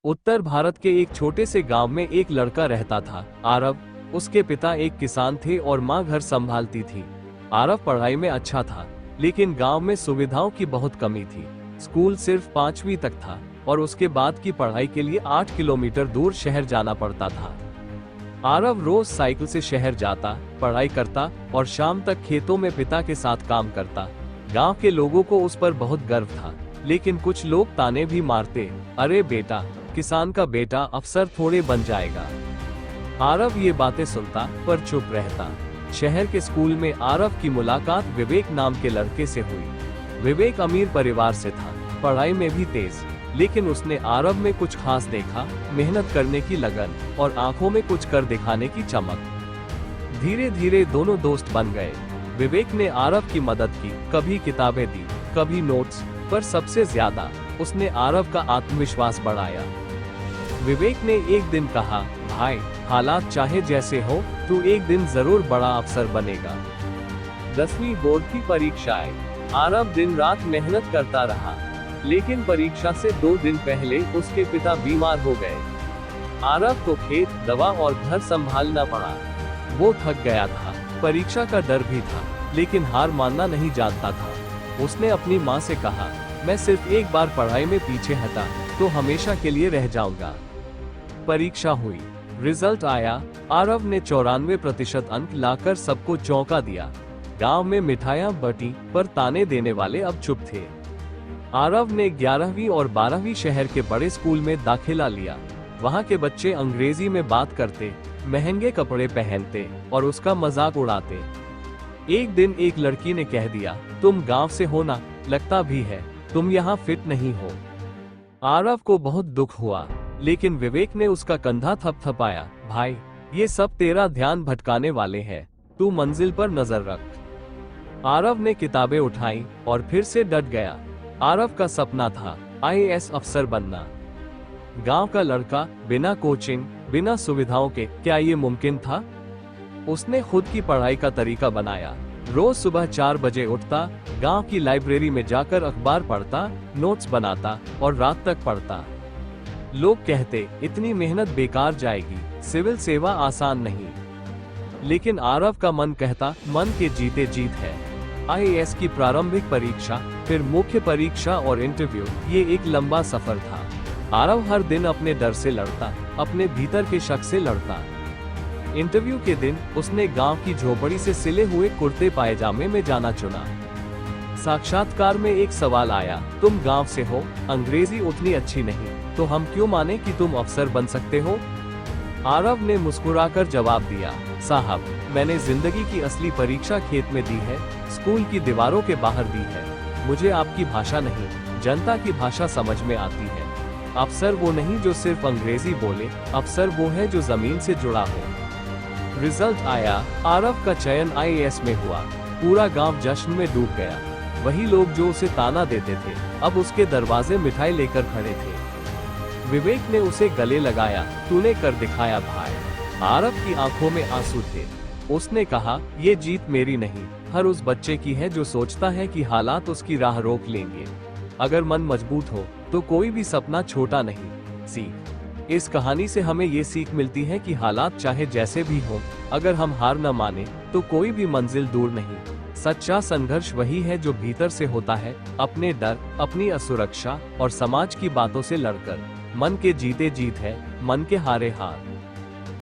उत्तर भारत के एक छोटे से गांव में एक लड़का रहता था, आरव। उसके पिता एक किसान थे और माँ घर संभालती थी। आरव पढ़ाई में अच्छा था, लेकिन गांव में सुविधाओं की बहुत कमी थी। स्कूल सिर्फ 5वीं तक था और उसके बाद की पढ़ाई के लिए 8 किलोमीटर दूर शहर जाना पड़ता था। आरव रोज साइकिल से शहर जाता, पढ़ाई करता और शाम तक खेतों में पिता के साथ काम करता। गांव के लोगों को उस पर बहुत गर्व था, लेकिन कुछ लोग ताने भी मारते, अरे बेटा, किसान का बेटा अफसर थोड़े बन जाएगा। आरव ये बातें सुनता पर चुप रहता। शहर के स्कूल में आरव की मुलाकात विवेक नाम के लड़के से हुई। विवेक अमीर परिवार से था, पढ़ाई में भी तेज, लेकिन उसने आरव में कुछ खास देखा, मेहनत करने की लगन और आंखों में कुछ कर दिखाने की चमक। धीरे धीरे दोनों दोस्त बन गए। विवेक ने आरव की मदद की, कभी किताबें दी, कभी नोट्स, पर सबसे ज्यादा उसने आरव का आत्मविश्वास बढ़ाया। विवेक ने एक दिन कहा, भाई, हालात चाहे जैसे हो, तू एक दिन जरूर बड़ा अफसर बनेगा। 10वीं बोर्ड की परीक्षा आई। आरव दिन रात मेहनत करता रहा, लेकिन परीक्षा से 2 दिन पहले उसके पिता बीमार हो गए। आरव को खेत, दवा और घर संभालना पड़ा। वो थक गया था, परीक्षा का डर भी था, लेकिन हार मानना नहीं जानता था। उसने अपनी माँ से कहा, मैं सिर्फ एक बार पढ़ाई में पीछे हटा तो हमेशा के लिए रह जाऊंगा। परीक्षा हुई, रिजल्ट आया। आरव ने 94% अंक लाकर सबको चौंका दिया। गांव में मिठाइयां बटी, पर ताने देने वाले अब चुप थे। आरव ने 11वीं और 12वीं शहर के बड़े स्कूल में दाखिला लिया। वहां के बच्चे अंग्रेजी में बात करते, महंगे कपड़े पहनते और उसका मजाक उड़ाते। एक दिन एक लड़की ने कह दिया, तुम गांव से हो ना, लगता भी है तुम यहाँ फिट नहीं हो। आरव को बहुत दुख हुआ, लेकिन विवेक ने उसका कंधा थपथपाया, भाई, ये सब तेरा ध्यान भटकाने वाले हैं, तू मंजिल पर नजर रख। आरव ने किताबें उठाई और फिर से डट गया। आरव का सपना था IAS अफसर बनना। गांव का लड़का, बिना कोचिंग, बिना सुविधाओं के, क्या ये मुमकिन था? उसने खुद की पढ़ाई का तरीका बनाया। रोज सुबह 4 बजे उठता, गांव की लाइब्रेरी में जाकर अखबार पढ़ता, नोट्स बनाता और रात तक पढ़ता। लोग कहते, इतनी मेहनत बेकार जाएगी, सिविल सेवा आसान नहीं। लेकिन आरव का मन कहता, मन के जीते जीत है। IAS की प्रारंभिक परीक्षा, फिर मुख्य परीक्षा और इंटरव्यू, ये एक लंबा सफर था। आरव हर दिन अपने डर से लड़ता, अपने भीतर के शक से लड़ता। इंटरव्यू के दिन उसने गांव की झोपड़ी से सिले हुए कुर्ते पायजामे में जाना चुना। साक्षात्कार में एक सवाल आया, तुम गांव से हो, अंग्रेजी उतनी अच्छी नहीं, तो हम क्यों माने कि तुम अफसर बन सकते हो? आरव ने मुस्कुराकर जवाब दिया, साहब, मैंने जिंदगी की असली परीक्षा खेत में दी है, स्कूल की दीवारों के बाहर दी है। मुझे आपकी भाषा नहीं, जनता की भाषा समझ में आती है। अफसर वो नहीं जो सिर्फ अंग्रेजी बोले, अफसर वो है जो जमीन से जुड़ा हो। रिजल्ट आया, आरव का चयन IAS में हुआ। पूरा गांव जश्न में डूब गया। वही लोग जो उसे ताना देते थे, अब उसके दरवाजे मिठाई लेकर खड़े थे। विवेक ने उसे गले लगाया, तूने कर दिखाया भाई। आरव की आंखों में आंसू थे। उसने कहा, ये जीत मेरी नहीं, हर उस बच्चे की है जो सोचता है कि हालात उसकी राह रोक लेंगे। अगर मन मजबूत हो तो कोई भी सपना छोटा नहीं। सीख, इस कहानी से हमें ये सीख मिलती है कि हालात चाहे जैसे भी हो, अगर हम हार न माने तो कोई भी मंजिल दूर नहीं। सच्चा संघर्ष वही है जो भीतर से होता है, अपने डर, अपनी असुरक्षा और समाज की बातों से लड़कर। मन के जीते जीत है, मन के हारे हार।